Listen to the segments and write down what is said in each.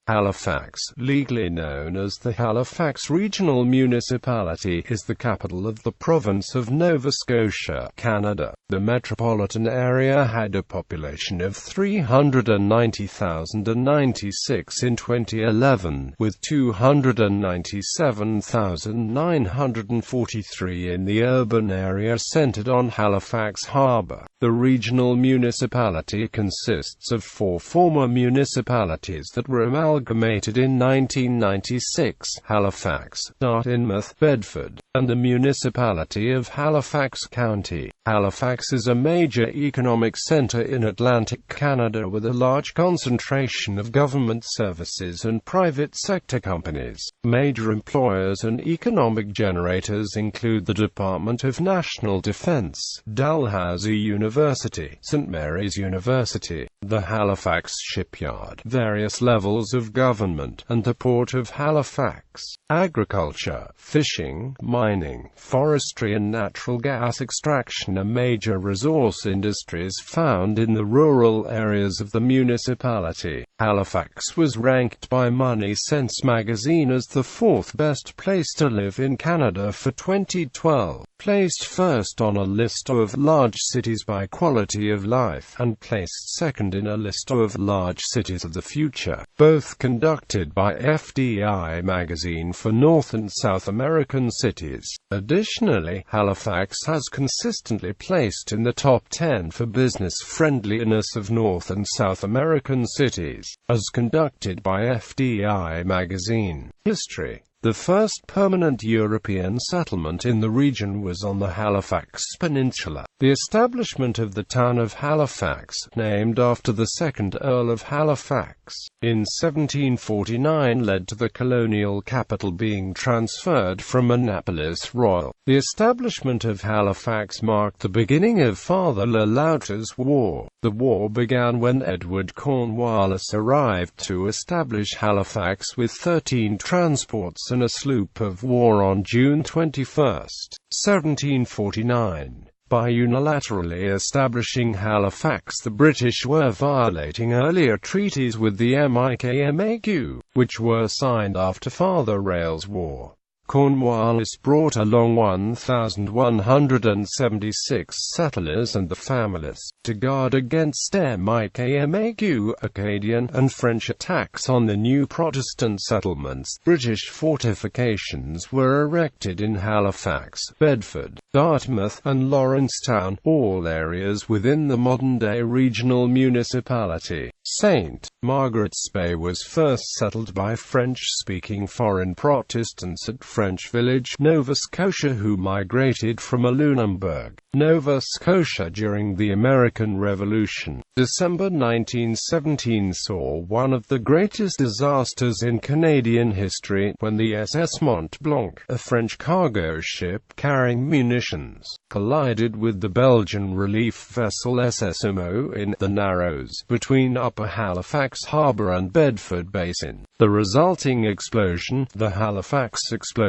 Halifax, legally known as the Halifax Regional Municipality, is the capital of the province of Nova Scotia, Canada. The metropolitan area had a population of 390,096 in 2011, with 297,943 in the urban area centered on Halifax Harbour. The regional municipality consists of 4 former municipalities that were amalgamated in 1996: Halifax, Dartmouth, Bedford, and the Municipality of Halifax County. Halifax is a major economic centre in Atlantic Canada with a large concentration of government services and private sector companies. Major employers and economic generators include the Department of National Defence, Dalhousie University, St Mary's University, the Halifax Shipyard, various levels of government, and the Port of Halifax. Agriculture, fishing, mining, forestry and natural gas extraction are major resource industries found in the rural areas of the municipality. Halifax was ranked by Money Sense magazine as the 4th best place to live in Canada for 2012, placed first on a list of large cities by quality of life, and placed second in a list of large cities of the future, both conducted by FDI magazine for North and South American cities. Additionally, Halifax has consistently placed in the top 10 for business friendliness of North and South American cities, as conducted by FDI magazine. History. The first permanent European settlement in the region was on the Halifax Peninsula. The establishment of the town of Halifax, named after the 2nd Earl of Halifax, in 1749 led to the colonial capital being transferred from Annapolis Royal. The establishment of Halifax marked the beginning of Father Le Loutre's War. The war began when Edward Cornwallis arrived to establish Halifax with 13 transports and a sloop of war on June 21, 1749. By unilaterally establishing Halifax, the British were violating earlier treaties with the Mi'kmaq, which were signed after Father Rail's War. Cornwallis brought along 1,176 settlers and the families to guard against Mi'kmaq, Acadian, and French attacks on the new Protestant settlements. British fortifications were erected in Halifax, Bedford, Dartmouth, and Lawrencetown, all areas within the modern-day regional municipality. St. Margaret's Bay was first settled by French-speaking foreign Protestants at French Village, Nova Scotia, who migrated from Lunenburg, Nova Scotia during the American Revolution. December 1917 saw one of the greatest disasters in Canadian history when the SS Mont Blanc, a French cargo ship carrying munitions, collided with the Belgian relief vessel SS Homo in the Narrows, between Upper Halifax Harbour and Bedford Basin. The resulting explosion, the Halifax explosion,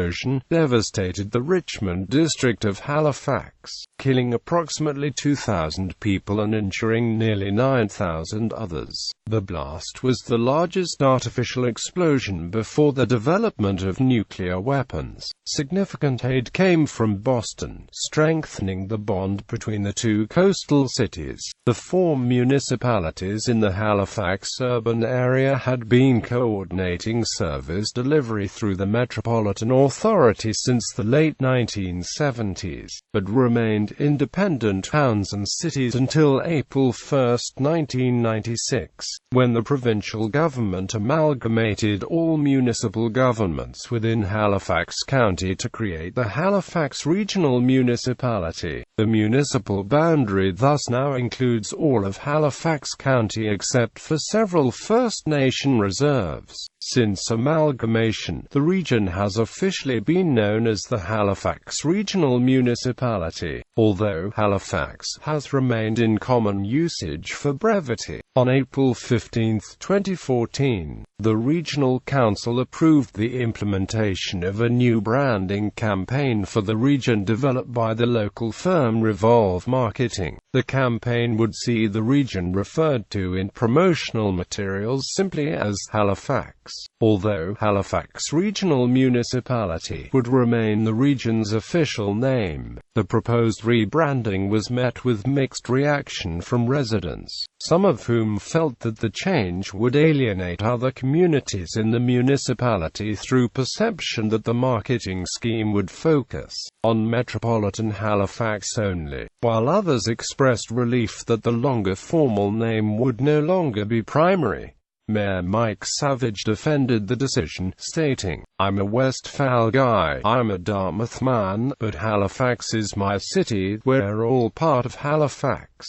devastated the Richmond district of Halifax, killing approximately 2,000 people and injuring nearly 9,000 others. The blast was the largest artificial explosion before the development of nuclear weapons. Significant aid came from Boston, strengthening the bond between the two coastal cities. The 4 municipalities in the Halifax urban area had been coordinating service delivery through the Metropolitan Authority since the late 1970s, but remained independent towns and cities until April 1, 1996, when the provincial government amalgamated all municipal governments within Halifax County to create the Halifax Regional Municipality. The municipal boundary thus now includes all of Halifax County except for several First Nation reserves. Since amalgamation, the region has officially been known as the Halifax Regional Municipality, although Halifax has remained in common usage for brevity. On April 15, 2014, the Regional Council approved the implementation of a new branding campaign for the region developed by the local firm Revolve Marketing. The campaign would see the region referred to in promotional materials simply as Halifax, although Halifax Regional Municipality would remain the region's official name. The proposed rebranding was met with mixed reaction from residents, some of whom felt that the change would alienate other communities in the municipality through perception that the marketing scheme would focus on metropolitan Halifax only, while others expressed relief that the longer formal name would no longer be primary. Mayor Mike Savage defended the decision, stating, "I'm a Westphal guy, I'm a Dartmouth man, but Halifax is my city, we're all part of Halifax.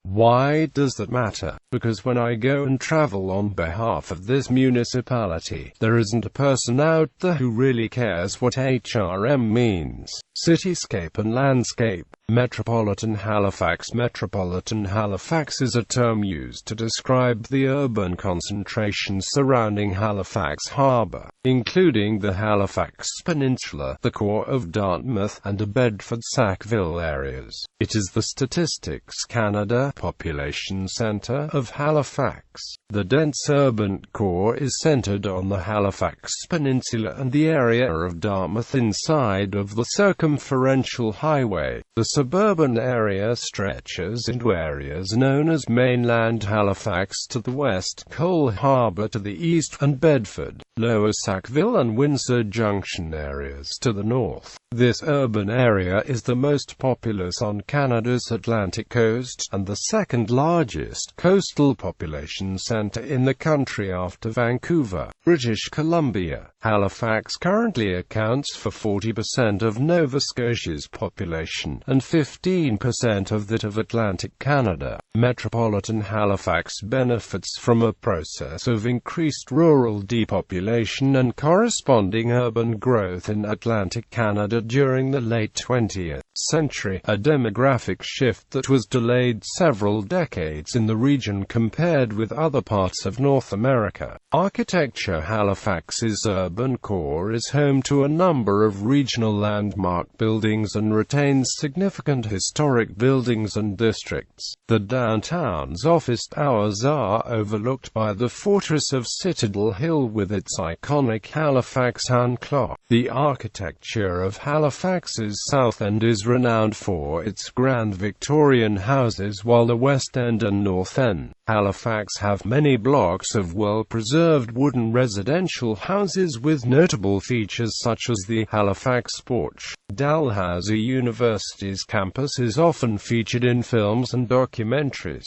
Why does that matter? Because when I go and travel on behalf of this municipality, there isn't a person out there who really cares what HRM means. Cityscape and landscape. Metropolitan Halifax. Metropolitan Halifax is a term used to describe the urban concentration surrounding Halifax Harbour, including the Halifax Peninsula, the core of Dartmouth, and the Bedford-Sackville areas. It is the Statistics Canada population centre of Halifax. The dense urban core is centred on the Halifax Peninsula and the area of Dartmouth inside of the circumferential highway. The suburban area stretches into areas known as mainland Halifax to the west, Cole Harbour to the east, and Bedford, Lower Sackville and Windsor Junction areas to the north. This urban area is the most populous on Canada's Atlantic coast, and the second largest coastal population centre in the country after Vancouver, British Columbia. Halifax currently accounts for 40% of Nova Scotia's population, and 15% of that of Atlantic Canada. Metropolitan Halifax benefits from a process of increased rural depopulation and corresponding urban growth in Atlantic Canada during the late 20th century, a demographic shift that was delayed several decades in the region compared with other parts of North America. Architecture. Halifax's urban core is home to a number of regional landmark buildings and retains significant historic buildings and districts. The downtown's office towers are overlooked by the fortress of Citadel Hill with its iconic Halifax hand clock. The architecture of Halifax's South End is renowned for its grand Victorian houses, while the West End and North End, Halifax, have many blocks of well-preserved wooden residential houses with notable features such as the Halifax Porch. Dalhousie University's campus is often featured in films and documentaries.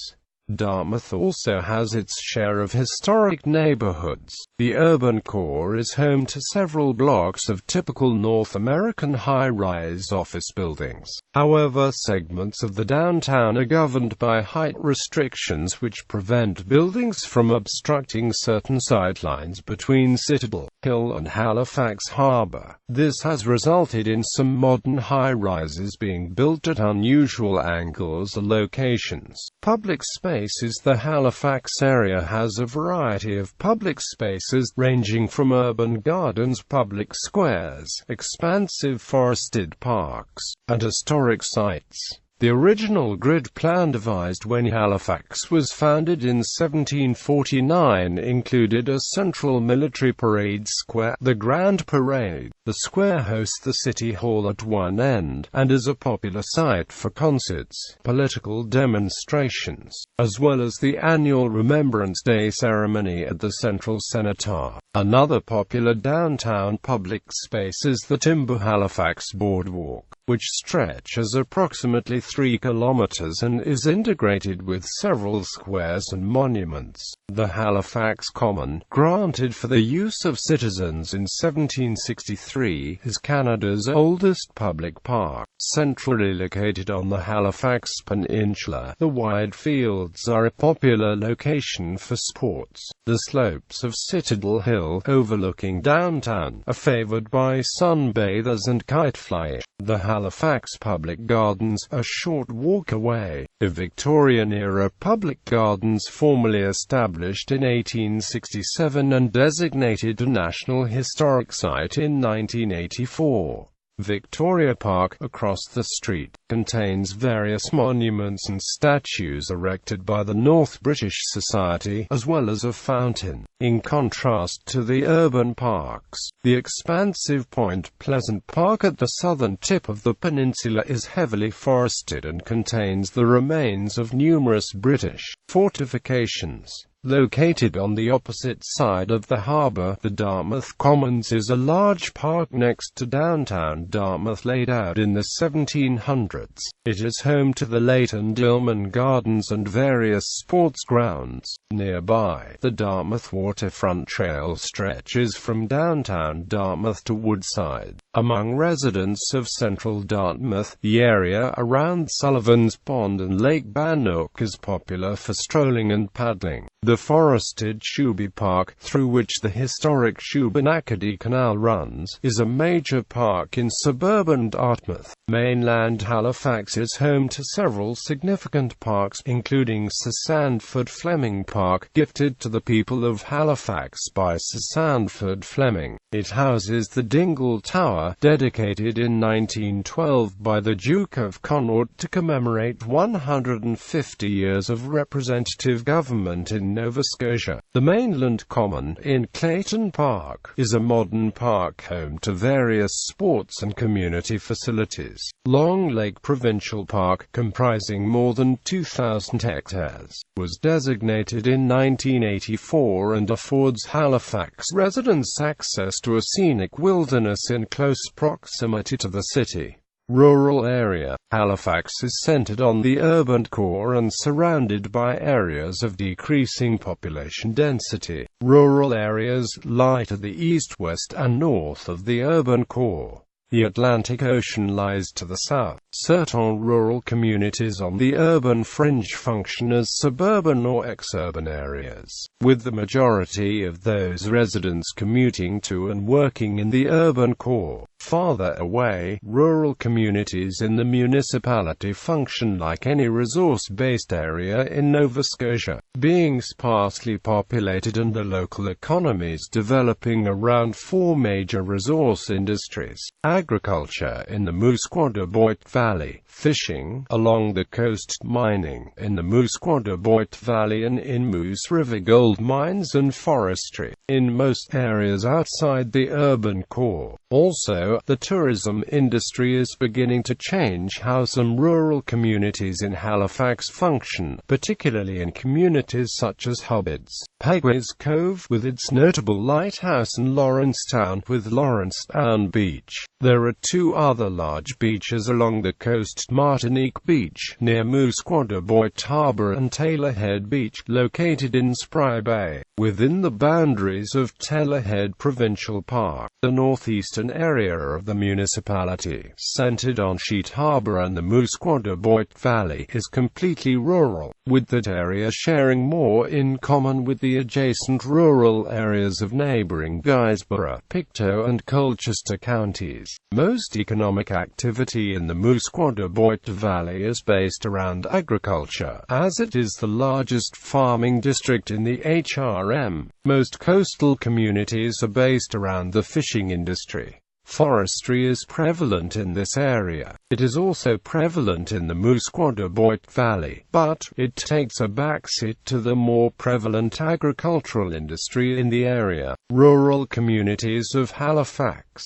Dartmouth also has its share of historic neighborhoods. The urban core is home to several blocks of typical North American high-rise office buildings. However, segments of the downtown are governed by height restrictions which prevent buildings from obstructing certain sightlines between Citadel Hill and Halifax Harbour. This has resulted in some modern high-rises being built at unusual angles or locations. Public spaces. The Halifax area has a variety of public spaces, ranging from urban gardens, public squares, expansive forested parks, and historic sites. The original grid plan devised when Halifax was founded in 1749 included a central military parade square, the Grand Parade. The square hosts the City Hall at one end, and is a popular site for concerts, political demonstrations, as well as the annual Remembrance Day ceremony at the Central Cenote. Another popular downtown public space is the Timber Halifax Boardwalk, which stretches approximately 3 kilometers and is integrated with several squares and monuments. The Halifax Common, granted for the use of citizens in 1763, 2003, is Canada's oldest public park. Centrally located on the Halifax Peninsula, the wide fields are a popular location for sports. The slopes of Citadel Hill, overlooking downtown, are favoured by sunbathers and kite flyers. The Halifax Public Gardens, a short walk away, a Victorian-era public gardens formally established in 1867 and designated a National Historic Site in 1984. Victoria Park, across the street, contains various monuments and statues erected by the North British Society, as well as a fountain. In contrast to the urban parks, the expansive Point Pleasant Park at the southern tip of the peninsula is heavily forested and contains the remains of numerous British fortifications. Located on the opposite side of the harbour, the Dartmouth Commons is a large park next to downtown Dartmouth laid out in the 1700s. It is home to the Leighton Dillman Gardens and various sports grounds. Nearby, the Dartmouth Waterfront Trail stretches from downtown Dartmouth to Woodside. Among residents of central Dartmouth, the area around Sullivan's Pond and Lake Bannock is popular for strolling and paddling. The forested Shuby Park, through which the historic Shubenacadie Canal runs, is a major park in suburban Dartmouth. Mainland Halifax is home to several significant parks, including Sir Sandford Fleming Park, gifted to the people of Halifax by Sir Sandford Fleming. It houses the Dingle Tower, dedicated in 1912 by the Duke of Connaught to commemorate 150 years of representative government in Nova Scotia. The Mainland Common, in Clayton Park, is a modern park home to various sports and community facilities. Long Lake Provincial Park, comprising more than 2,000 hectares, was designated in 1984 and affords Halifax residents access to a scenic wilderness in close proximity to the city. Rural area. Halifax is centered on the urban core and surrounded by areas of decreasing population density. Rural areas lie to the east, west, and north of the urban core. The Atlantic Ocean lies to the south. Certain rural communities on the urban fringe function as suburban or exurban areas, with the majority of those residents commuting to and working in the urban core. Farther away, rural communities in the municipality function like any resource-based area in Nova Scotia, being sparsely populated and the local economies developing around four major resource industries: agriculture in the Musquodoboit Valley, fishing along the coast, mining in the Musquodoboit Valley and in Moose River, gold mines and forestry in most areas outside the urban core. Also, the tourism industry is beginning to change how some rural communities in Halifax function, particularly in communities such as Hubbards, Pegways Cove with its notable lighthouse, and Lawrencetown with Lawrencetown Beach. There are two other large beaches along the coast: Martinique Beach, near Musquodoboit Harbour, and Taylor Head Beach, located in Spry Bay, within the boundaries of Taylor Head Provincial Park. The northeastern area of the municipality, centered on Sheet Harbour and the Musquodoboit Valley, is completely rural, with that area sharing more in common with the adjacent rural areas of neighbouring Guysborough, Pictou and Colchester counties. Most economic activity in the Musquodoboit Valley is based around agriculture, as it is the largest farming district in the HRM. Most coastal communities are based around the fishing industry. Forestry is prevalent in this area. It is also prevalent in the Musquodoboit Valley, but it takes a backseat to the more prevalent agricultural industry in the area. Rural communities of Halifax.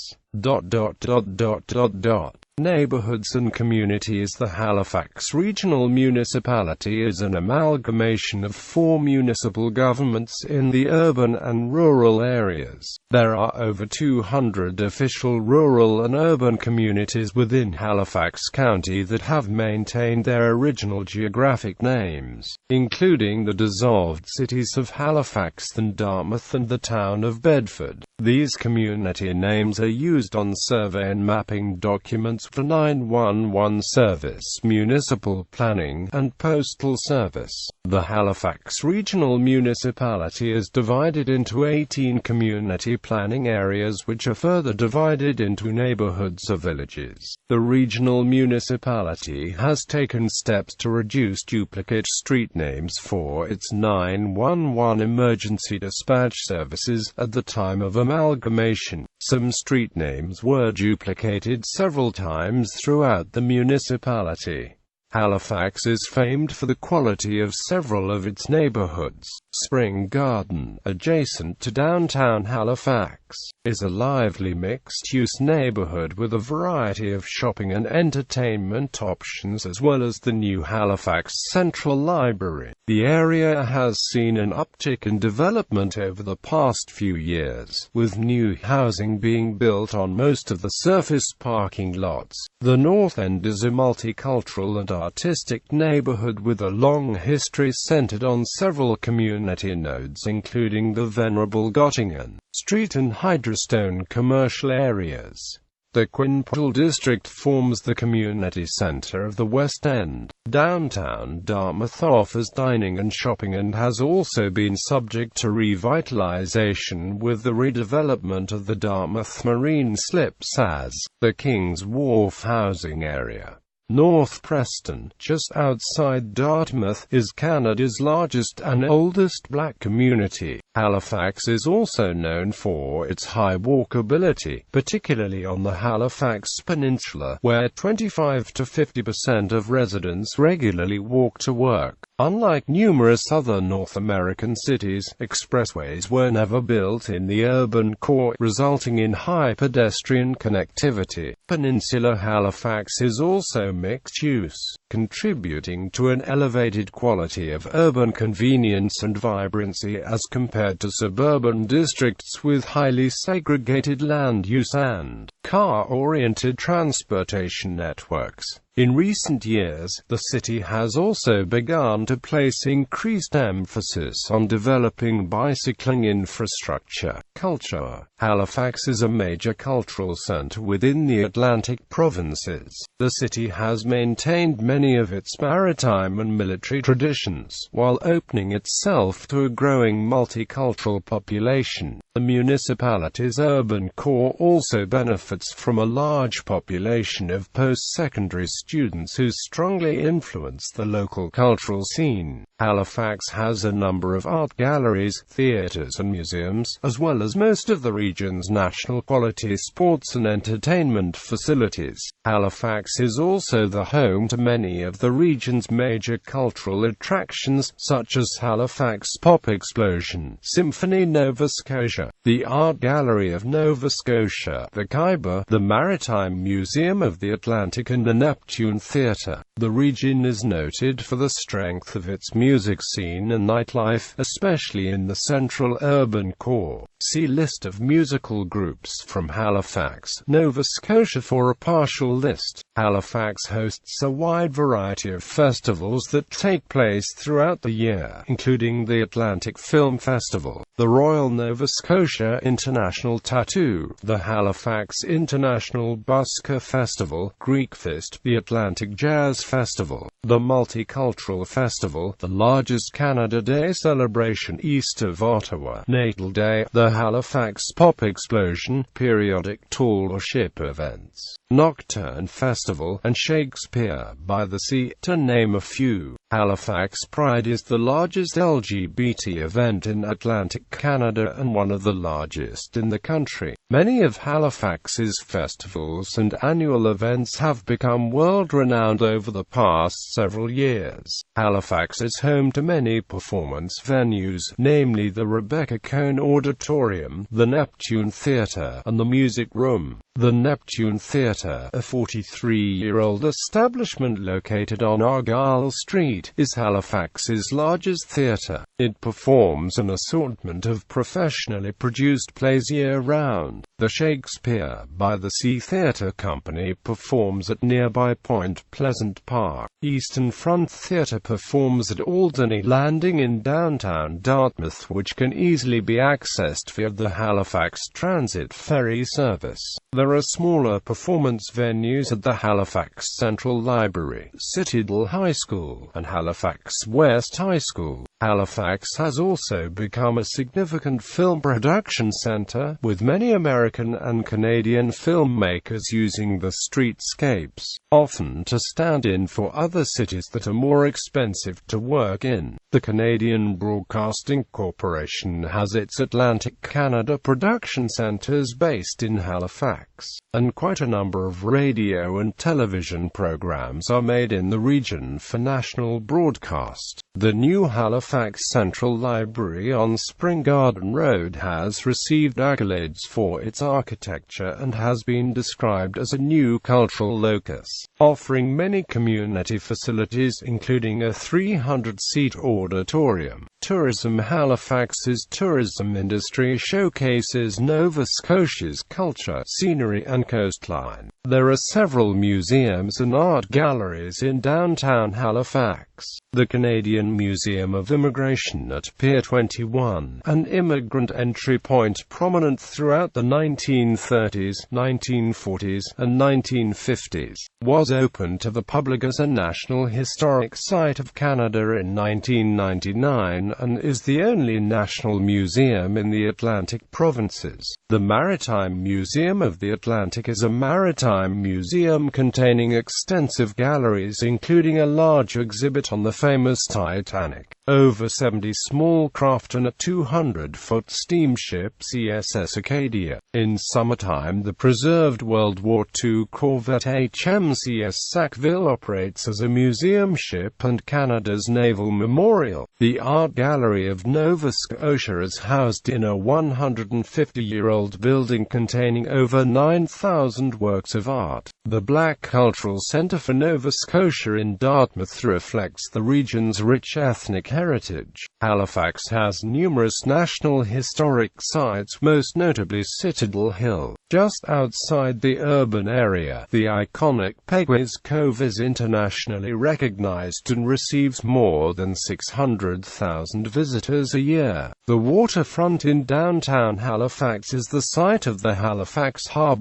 Neighborhoods and communities. The Halifax Regional Municipality is an amalgamation of 4 municipal governments in the urban and rural areas. There are over 200 official rural and urban communities within Halifax County that have maintained their original geographic names, including the dissolved cities of Halifax and Dartmouth and the town of Bedford. These community names are used on survey and mapping documents for 911 service, municipal planning, and postal service. The Halifax Regional Municipality is divided into 18 community planning areas which are further divided into neighborhoods or villages. The regional municipality has taken steps to reduce duplicate street names for its 911 emergency dispatch services. At the time of amalgamation, some street names were duplicated several times throughout the municipality. Halifax is famed for the quality of several of its neighborhoods. Spring Garden, adjacent to downtown Halifax, is a lively mixed-use neighborhood with a variety of shopping and entertainment options, as well as the new Halifax Central Library. The area has seen an uptick in development over the past few years, with new housing being built on most of the surface parking lots. The North End is a multicultural and artistic neighborhood with a long history centered on several community nodes, including the Venerable Gottingen Street and Hydrostone commercial areas. The Quinpool district forms the community center of the West End. Downtown Dartmouth offers dining and shopping and has also been subject to revitalization with the redevelopment of the Dartmouth Marine Slips as the King's Wharf housing area. North Preston, just outside Dartmouth, is Canada's largest and oldest black community. Halifax is also known for its high walkability, particularly on the Halifax Peninsula, where 25 to 50% of residents regularly walk to work. Unlike numerous other North American cities, expressways were never built in the urban core, resulting in high pedestrian connectivity. Peninsula Halifax is also mixed use, contributing to an elevated quality of urban convenience and vibrancy as compared to suburban districts with highly segregated land use and car-oriented transportation networks. In recent years, the city has also begun to place increased emphasis on developing bicycling infrastructure. Culture. Halifax is a major cultural center within the Atlantic provinces. The city has maintained many of its maritime and military traditions, while opening itself to a growing multicultural population. The municipality's urban core also benefits from a large population of post-secondary students who strongly influence the local cultural scene. Halifax has a number of art galleries, theaters and museums, as well as most of the region's national quality sports and entertainment facilities. Halifax is also the home to many of the region's major cultural attractions, such as Halifax Pop Explosion, Symphony Nova Scotia, the Art Gallery of Nova Scotia, the Khyber, the Maritime Museum of the Atlantic and the Neptune Theatre. The region is noted for the strength of its music scene and nightlife, especially in the central urban core. See list of musical groups from Halifax, Nova Scotia for a partial list. Halifax hosts a wide variety of festivals that take place throughout the year, including the Atlantic Film Festival, the Royal Nova Scotia International Tattoo, the Halifax International Busker Festival, Greekfest, the Atlantic Jazz Festival, the Multicultural Festival, the largest Canada.The celebration east of Ottawa, Natal Day, the Halifax Pop Explosion, periodic tour-ship events, Nocturne Festival, and Shakespeare by the Sea, to name a few. Halifax Pride is the largest LGBT event in Atlantic Canada and one of the largest in the country. Many of Halifax's festivals and annual events have become world-renowned over the past several years. Halifax is home to many performance venues, namely the Rebecca Cohn Auditorium, the Neptune Theatre, and the Music Room. The Neptune Theatre, a 43-year-old establishment located on Argyle Street, is Halifax's largest theatre. It performs an assortment of professionally produced plays year-round. The Shakespeare by the Sea Theatre Company performs at nearby Point Pleasant Park. Eastern Front Theatre performs at Alderney Landing in downtown Dartmouth, which can easily be accessed via the Halifax Transit ferry service. There are smaller performance venues at the Halifax Central Library, Citadel High School, and Halifax West High School. Halifax has also become a significant film production centre, with many American and Canadian filmmakers using the streetscapes, often to stand in for other cities that are more expensive to work in. The Canadian Broadcasting Corporation has its Atlantic Canada production centres based in Halifax, and quite a number of radio and television programs are made in the region for national broadcast. The new Halifax Central Library on Spring Garden Road has received accolades for its architecture and has been described as a new cultural locus, offering many community facilities including a 300-seat auditorium. Tourism. Halifax's tourism industry showcases Nova Scotia's culture, scenery and coastline. There are several museums and art galleries in downtown Halifax. The Canadian Museum of Immigration at Pier 21, an immigrant entry point prominent throughout the 1930s, 1940s, and 1950s, was opened to the public as a National Historic Site of Canada in 1999 and is the only national museum in the Atlantic provinces. The Maritime Museum of the Atlantic is a maritime museum containing extensive galleries including a large exhibit on the famous Titanic, over 70 small craft and a 200-foot steamship CSS Acadia. In summertime, the preserved World War II corvette HMCS Sackville operates as a museum ship and Canada's Naval Memorial. The Art Gallery of Nova Scotia is housed in a 150-year-old building containing over 9,000 works of art. The Black Cultural Centre for Nova Scotia in Dartmouth reflects the region's rich ethnic heritage. Halifax has numerous national historic sites, most notably Citadel Hill, just outside the urban area. The iconic Pegway's Cove is internationally recognized and receives more than 600,000 visitors a year. The waterfront in downtown Halifax is the site of the Halifax Harbour.The,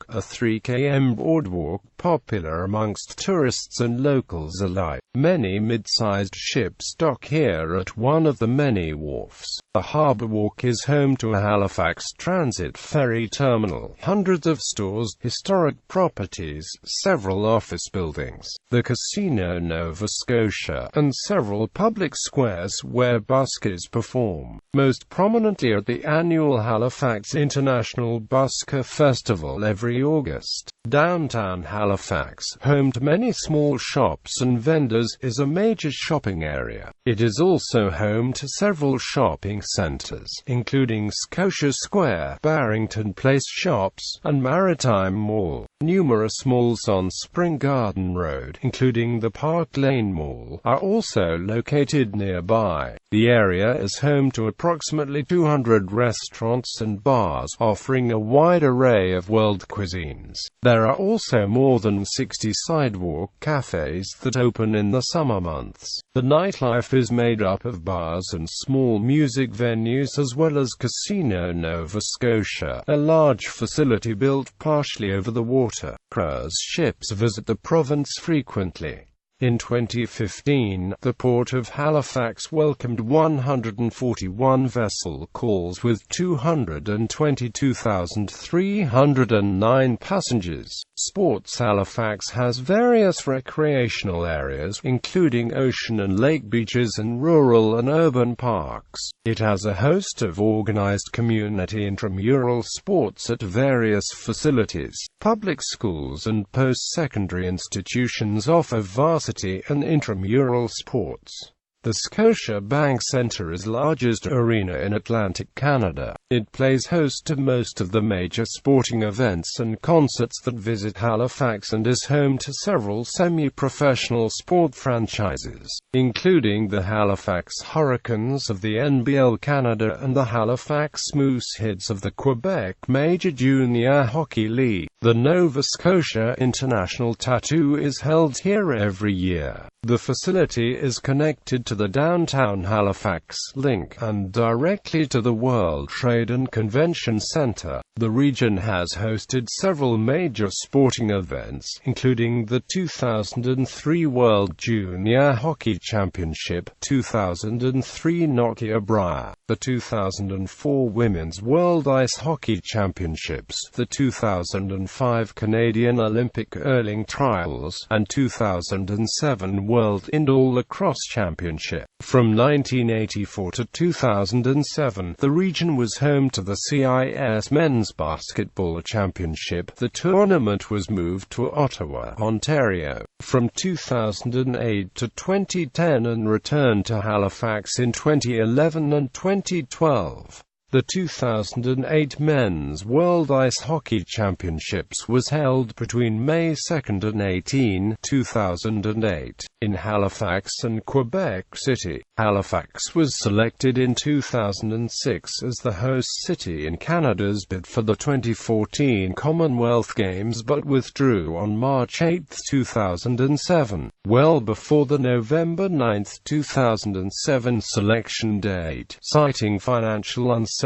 a 3 km boardwalk popular amongst tourists and locals alike. Many mid-sized ships dock here at one of the many wharfs. The Harbour.Walk is home to a Halifax Transit ferry terminal, hundreds of stores, historic properties, several office buildings, the Casino Nova Scotia, and several public squares where buskers perform. Most prominently at the annual Halifax International Busker Festival every August. Downtown Halifax, home to many small shops and vendors, is a major shopping area. It is also home to several shopping centres, including Scotia Square, Barrington Place Shops, and Maritime Mall. Numerous malls on Spring Garden Road, including the Park Lane Mall, are also located nearby. The area is home to approximately 200 restaurants and bars, offering a wide array of world cuisines. There are also more than 60 sidewalk cafes that open in the summer months. The nightlife is made up of bars and small music venues as well as Casino Nova Scotia, a large facility built partially over the water. Cruise ships visit the province frequently. In 2015, the Port of Halifax welcomed 141 vessel calls with 222,309 passengers. Sports. Halifax has various recreational areas, including ocean and lake beaches and rural and urban parks. It has a host of organized community intramural sports at various facilities. Public schools and post-secondary institutions offer varsity and intramural sports. The Scotiabank Centre is the largest arena in Atlantic Canada. It plays host to most of the major sporting events and concerts that visit Halifax and is home to several semi-professional sport franchises, including the Halifax Hurricanes of the NBL Canada and the Halifax Mooseheads of the Quebec Major Junior Hockey League. The Nova Scotia International Tattoo is held here every year. The facility is connected to the downtown Halifax link and directly to the World Trade and Convention Centre. The region has hosted several major sporting events, including the 2003 World Junior Hockey Championship, 2003 Nokia Brier, the 2004 Women's World Ice Hockey Championships, the 2005 Canadian Olympic Hurling Trials, and 2007 World Indoor Lacrosse Championship. From 1984 to 2007, the region was home to the CIS Men's Basketball Championship. The tournament was moved to Ottawa, Ontario, from 2008 to 2010 and returned to Halifax in 2011 and 2012. The 2008 Men's World Ice Hockey Championships was held between May 2 and 18, 2008, in Halifax and Quebec City. Halifax was selected in 2006 as the host city in Canada's bid for the 2014 Commonwealth Games but withdrew on March 8, 2007, well before the November 9, 2007 selection date, citing financial uncertainties.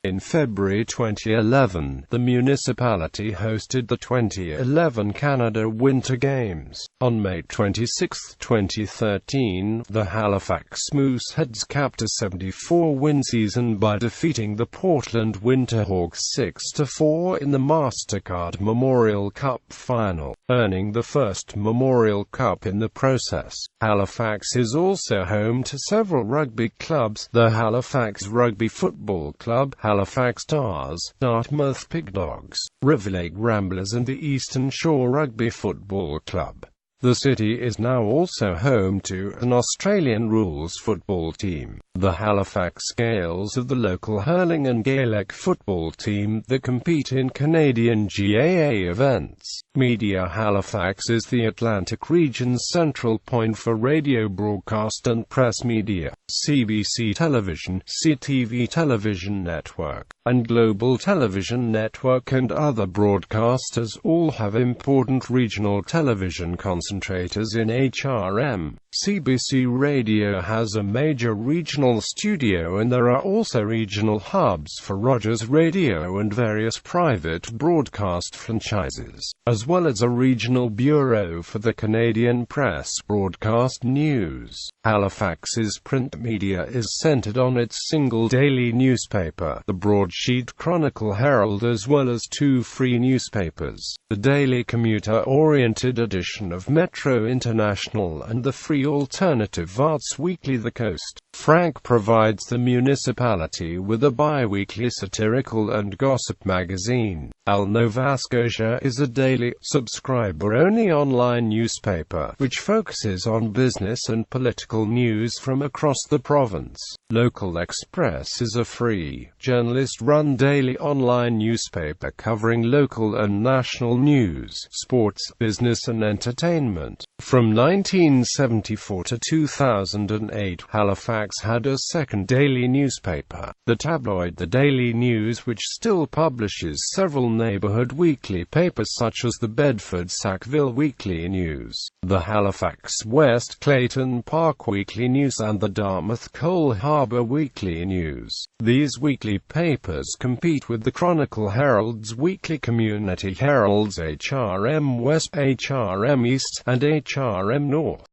In February 2011, the municipality hosted the 2011 Canada Winter Games. On May 26, 2013, the Halifax Mooseheads capped a 74-win season by defeating the Portland Winterhawks 6-4 in the MasterCard Memorial Cup final, earning the first Memorial Cup in the process. Halifax is also home to several rugby clubs: the Halifax Rugby Football Club, Halifax Stars, Dartmouth Pigdogs, Riverlake Ramblers and the Eastern Shore Rugby Football Club. The city is now also home to an Australian rules football team, the Halifax Gales of the local hurling and Gaelic football team that compete in Canadian GAA events. Media Halifax is the Atlantic region's central point for radio broadcast and press media. CBC Television, CTV Television Network, and Global Television Network and other broadcasters all have important regional television concentrators in HRM. CBC Radio has a major regional studio and there are also regional hubs for Rogers Radio and various private broadcast franchises, as well as a regional bureau for the Canadian Press Broadcast News. Halifax's print media is centered on its single daily newspaper, the Broadsheet Chronicle-Herald, as well as two free newspapers, the daily commuter-oriented edition of Metro International and the free alternative arts weekly The Coast. Frank provides the municipality with a bi-weekly satirical and gossip magazine. Nova Scotia is a daily, subscriber-only online newspaper, which focuses on business and political news from across the province. Local Express is a free, journalist-run daily online newspaper covering local and national news, sports, business and entertainment. From 1974 to 2008, Halifax had a second daily newspaper, the tabloid The Daily News, which still publishes several neighborhood weekly papers such as the Bedford Sackville Weekly News, the Halifax West Clayton Park Weekly News and the Dartmouth Coal Harbour Weekly News. These weekly papers compete with the Chronicle-Herald's weekly community heralds HRM West, HRM East, and HRM North.